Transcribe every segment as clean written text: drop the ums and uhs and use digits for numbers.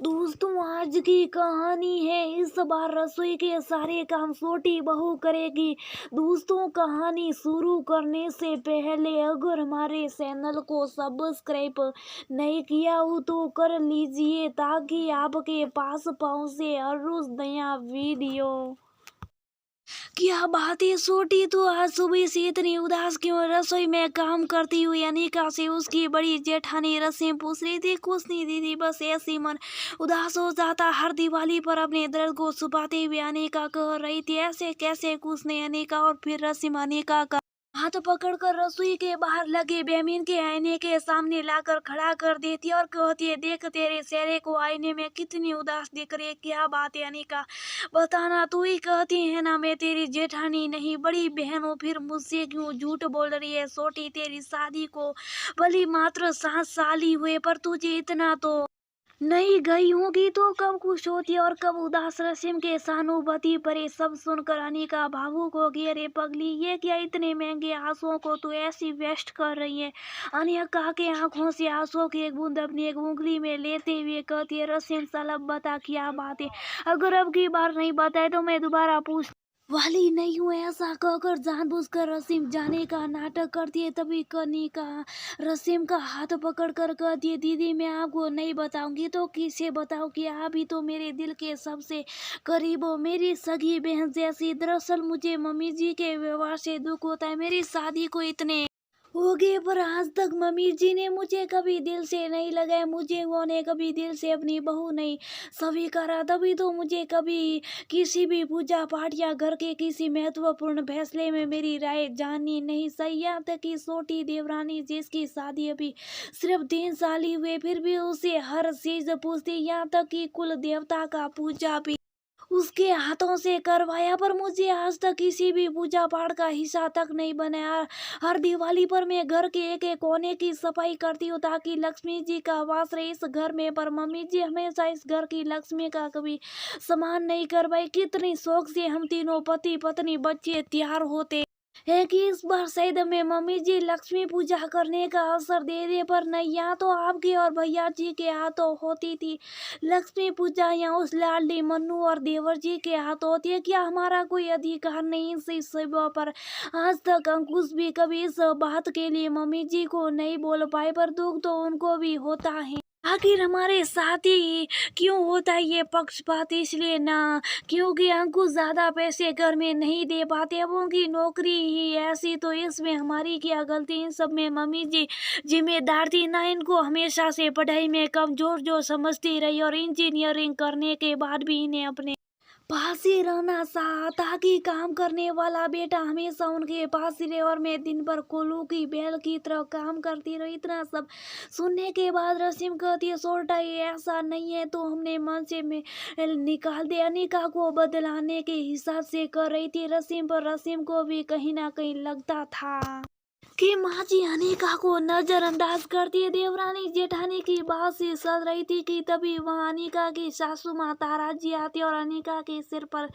दोस्तों, आज की कहानी है, इस बार रसोई के सारे काम छोटी बहू करेगी। दोस्तों, कहानी शुरू करने से पहले अगर हमारे चैनल को सब्सक्राइब नहीं किया हो तो कर लीजिए ताकि आपके पास पहुंचे हर रोज नया वीडियो। क्या बात है छोटी, तो आज सुबह से इतनी उदास क्यों? रसोई में काम करती हुई अनिका से उसकी बड़ी जेठानी रस्म पूछ रही थी। कुछ नहीं दीदी, बस ऐसी मन उदास हो जाता। हर दिवाली पर अपने दर्द को छुपाते हुए अनिका कह रही थी। ऐसे कैसे? कुछ नहीं अनिका। और फिर रस्म अनिका का हाथ पकड़कर रसोई के बाहर लगे बेमिन के आईने के सामने लाकर खड़ा कर देती और कहती है, देख तेरे चेहरे को आईने में कितनी उदास दिख रही है। क्या बात है अनिका, बताना। तू ही कहती है ना मैं तेरी जेठानी नहीं बड़ी बहन हूँ, फिर मुझसे क्यों झूठ बोल रही है? छोटी, तेरी शादी को भली मात्र 7 साल ही हुए, पर तुझे इतना तो नहीं गई होगी तो कब खुश होती और कब उदास। रस्म के सहानुभूति परे सब सुनकर अनिका भावुक हो गई। अरे पगली, ये क्या इतने महंगे आंसुओं को तू ऐसी वेस्ट कर रही है? अनिका के आंखों से आंसुओं की एक बूंद अपनी एक उंगली में लेते हुए कहती है, रस्म साल अब बता क्या बात है? अगर अब की बार नहीं बताए तो मैं दोबारा पूछ वाली नहीं हूँ। ऐसा कहकर जानबूझकर रस्म जाने का नाटक करती है। तभी कनिका रस्म का हाथ पकड़कर कहती है, दीदी मैं आपको नहीं बताऊंगी तो किसे बताऊं कि आप ही तो मेरे दिल के सबसे करीब हो, मेरी सगी बहन जैसी। दरअसल मुझे मम्मी जी के व्यवहार से दुख होता है। मेरी शादी को इतने हो गए पर आज तक मम्मी जी ने मुझे कभी दिल से नहीं लगाया। मुझे उन्होंने कभी दिल से अपनी बहू नहीं स्वीकारा। तभी तो मुझे कभी किसी भी पूजा पाठ या घर के किसी महत्वपूर्ण फैसले में मेरी राय जाननी नहीं सही। यहाँ तक कि छोटी देवरानी जिसकी शादी अभी सिर्फ 3 साल ही हुए, फिर भी उसे हर चीज पूछती। यहाँ तक कि कुल देवता का पूजा भी उसके हाथों से करवाया, पर मुझे आज तक किसी भी पूजा पाठ का हिस्सा तक नहीं बनाया। हर दिवाली पर मैं घर के एक एक कोने की सफाई करती हूँ ताकि लक्ष्मी जी का वास रहे इस घर में, पर मम्मी जी हमेशा इस घर की लक्ष्मी का कभी सम्मान नहीं करवाई। कितनी शौक से हम तीनों पति पत्नी बच्चे तैयार होते है कि इस बार शायद हमें मम्मी जी लक्ष्मी पूजा करने का अवसर दे दे, पर नहीं, यहाँ तो आपके और भैया जी के हाथों होती थी लक्ष्मी पूजा। यहाँ उस लाडली मन्नू और देवर जी के हाथ होती है। क्या हमारा कोई अधिकार नहीं इस सेवा पर? आज तक अंकुश भी कभी इस बात के लिए मम्मी जी को नहीं बोल पाए, पर दुख तो उनको भी होता है। आखिर हमारे साथ ही क्यों होता है ये पक्षपात? इसलिए ना क्योंकि अंकुश ज्यादा पैसे घर में नहीं दे पाते, अब उनकी नौकरी ही ऐसी, तो इसमें हमारी क्या गलती? इन सब में मम्मी जी जिम्मेदार थी ना। इनको हमेशा से पढ़ाई में कमजोर जो समझती रही और इंजीनियरिंग करने के बाद भी इन्हें अपने पास ही रहना चाहा ताकि काम करने वाला बेटा हमेशा उनके पास ही रहे, और मैं दिन भर कोल्हू की बैल की तरह काम करती रही। इतना सब सुनने के बाद रसीम कहती है, सोल्टा ये ऐसा नहीं है तो हमने मन से में निकाल दे। अनिका को बदलाने के हिसाब से कर रही थी रसीम, पर रसीम को भी कहीं ना कहीं लगता था कि माँ जी अनिका को नजरअंदाज करती है। देवरानी जेठानी की बात से सज रही थी कि तभी वहाँ अनिका की सासू माँ तारा जी आती और अनिका के सिर पर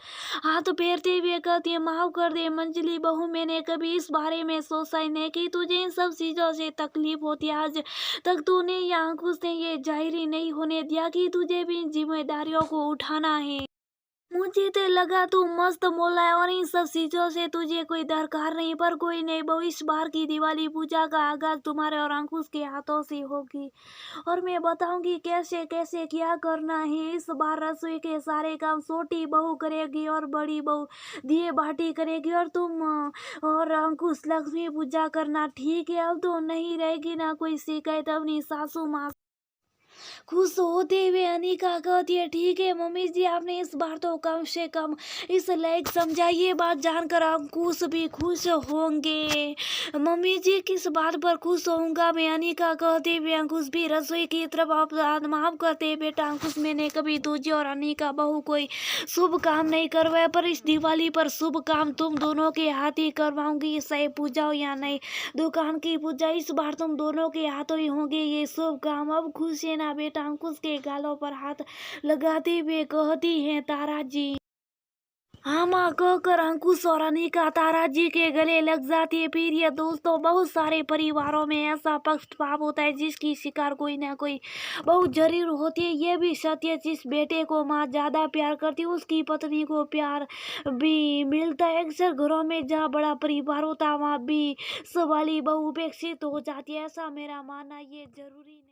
हाथ फेरते हुए कहती है, माफ कर दे मंजली बहू, मैंने कभी इस बारे में सोचा ही नहीं कि तुझे इन सब चीजों से तकलीफ होती है। आज तक तूने या अंकुश ने ये जाहिर नहीं होने दिया कि तुझे भी इन जिम्मेदारियों को उठाना है। मुझे तो लगा तू मस्त मौला है और इन सब चीजों से तुझे कोई दरकार नहीं, पर कोई नहीं बहू, इस बार की दिवाली पूजा का आगाज तुम्हारे और अंकुश के हाथों से होगी और मैं बताऊंगी कैसे कैसे क्या करना है। इस बार रसोई के सारे काम छोटी बहू करेगी और बड़ी बहू दिए बाटी करेगी, और तुम और अंकुश लक्ष्मी पूजा करना, ठीक है? अब तो नहीं रहेगी ना कोई शिकायत। अपनी सासू माँ खुश होते हुए अनिका कहती है, ठीक है मम्मी जी, आपने इस बार तो कम से कम इस लायक समझा। ये बात जानकर अंकुश भी खुश होंगे। मम्मी जी किस बात पर खुश होऊंगा मैं? अनिका कहते हुए अंकुश भी रसोई की तरफ आप माफ करते बेटा अंकुश, मैंने कभी तुझे और अनिका बहू कोई शुभ काम नहीं करवाया, पर इस दिवाली पर शुभ काम तुम दोनों के हाथ ही करवाऊंगी, चाहे पूजा हो या नहीं दुकान की पूजा, इस बार तुम दोनों के हाथों ही होंगे ये शुभ काम। अब खुश है ना बेटा? अंकुश के गालों पर हाथ लगाते हुए कहती हैं तारा जी। हाँ माँ कहकर अंकुश और अनिका तारा जी के गले लग जाती है। फिर ये दोस्तों बहुत सारे परिवारों में ऐसा पक्षपात होता है जिसकी शिकार कोई ना कोई बहुत जरूर होती है। ये भी सत्य है, जिस बेटे को माँ ज्यादा प्यार करती है उसकी पत्नी को प्यार भी मिलता है। अक्सर घरों में जहाँ बड़ा परिवार होता है वहाँ भी सबवाली बहु उपेक्षित हो जाती है, ऐसा मेरा मानना। ये जरूरी नहीं।